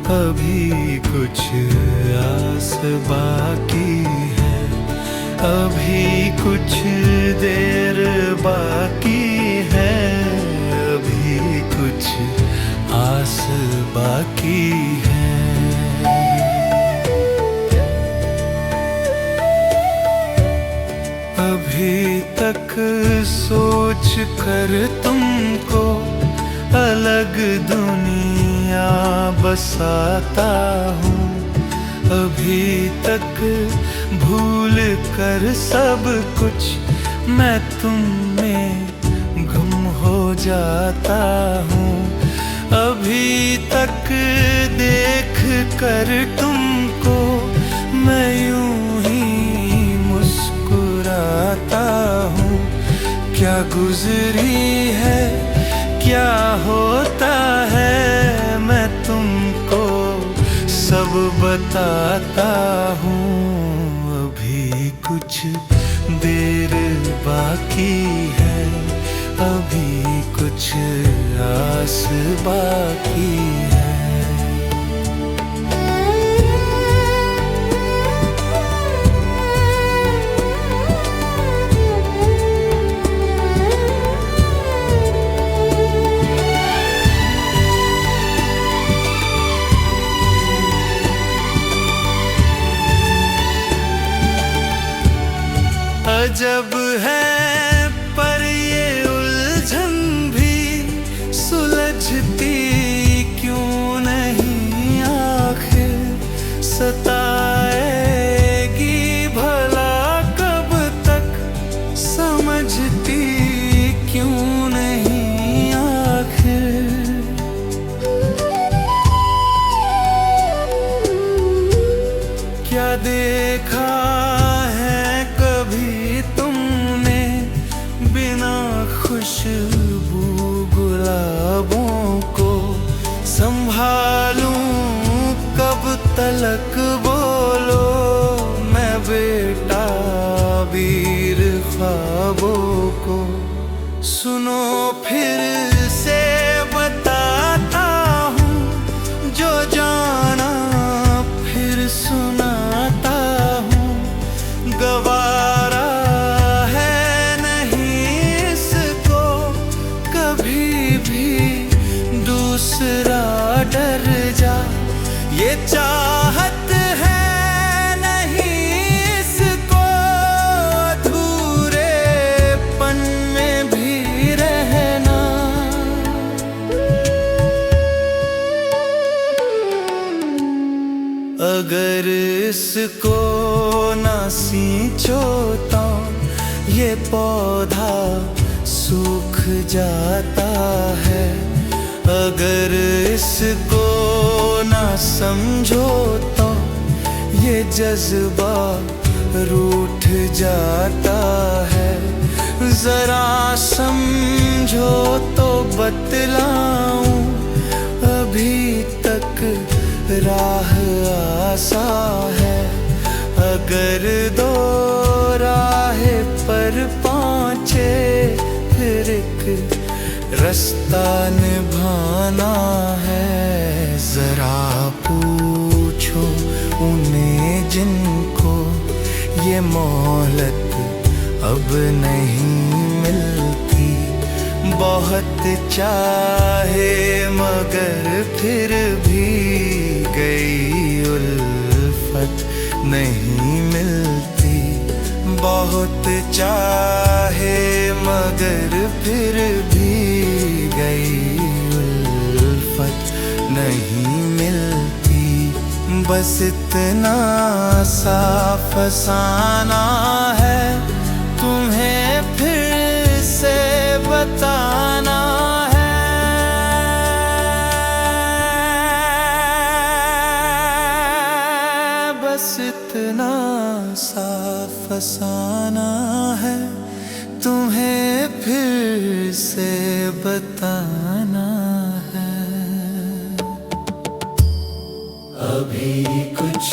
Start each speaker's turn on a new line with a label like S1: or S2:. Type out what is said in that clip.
S1: अभी कुछ आस बाकी है, अभी कुछ देर बाकी है, अभी कुछ आस बाकी है। अभी तक सोच कर तुमको अलग दुनिया बसाता हूँ, अभी तक भूल कर सब कुछ मैं तुम में गुम हो जाता हूँ। अभी तक देख कर तुमको मैं यूं ही मुस्कुराता हूँ। क्या गुजरी है, क्या होता है, मैं तुमको सब बताता हूँ। अभी कुछ देर बाकी है, अभी कुछ आस बाकी है। अजब है पर ये उलझन भी सुलझती क्यों नहीं, आखिर सताएगी भला कब तक, समझती क्यों नहीं आखिर। क्या देखा खुशबू गुलाबों को, संभालूं कब तलक बोलो मैं बेटा वीर ख्वाबों को। सुनो फिर से बताता हूँ, जो जाना फिर सुनाता हूँ। गवारा दूसरा डर जा, ये चाहत है नहीं इसको, अधूरेपन में भी रहना। अगर इसको ना सींचो तो ये पौधा सूख जाता है, अगर इसको ना समझो तो ये जज्बा रूठ जाता है। जरा समझो तो बतलाऊं, अभी तक राह आसा है, अगर दो राह पर पहुंचे फिर एक रास्ता निभाना है। जरा पूछो उन्हें जिनको ये मोहलत अब नहीं मिलती, बहुत चाहे मगर फिर भी गई उल्फत नहीं मिलती, बहुत चाहे मगर फिर भी गई उल्फत नहीं मिलती। बस इतना सा फसाना है, तुम्हें फिर से बताना है। बस इतना सा फसाना है, तुम्हें फिर से बताना है। अभी कुछ